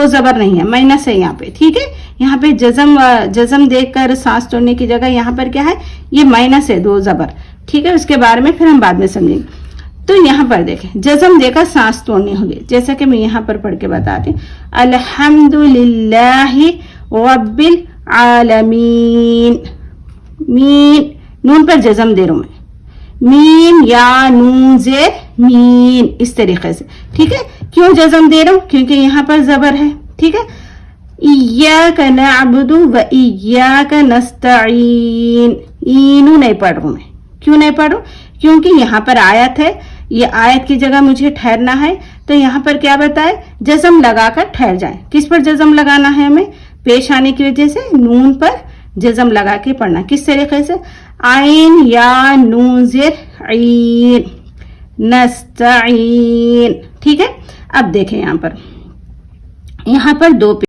दो जबर नहीं है, माइनस है यहाँ पे, ठीक है। यहाँ पे जजम देखकर सांस तोड़ने की जगह यहाँ पर क्या है, ये माइनस है, दो जबर, ठीक है। उसके बारे में फिर हम बाद में समझेंगे। तो यहाँ पर देखें, जजम देकर सांस तोड़नी होगी, जैसा कि मैं यहाँ पर पढ़ के बताती हूँ, अल्हम्दुलिल्लाहि रब्बिल आलमीन। मीन, नून पर जजम दे रहा हूं मैं, मीम या नून जेर मीन, इस तरीके से, ठीक है। क्यों जजम दे रहा हूं, क्योंकि यहाँ पर जबर है, ठीक है। इय्याका नअबुदु व इय्याका नस्तईन, ईनू नहीं पढ़ रहा हूं मैं, क्यों नहीं पढ़ रहा हूं, क्योंकि यहाँ पर आयत है, ये आयत की जगह मुझे ठहरना है, तो यहाँ पर क्या बताए, जजम लगाकर ठहर जाए। किस पर जजम लगाना है हमें, पेश आने की वजह से नून पर जजम लगा के पढ़ना। किस तरीके से, आइन या नून जेर ईन, नस्तईन, ठीक है। अब देखें यहाँ पर दो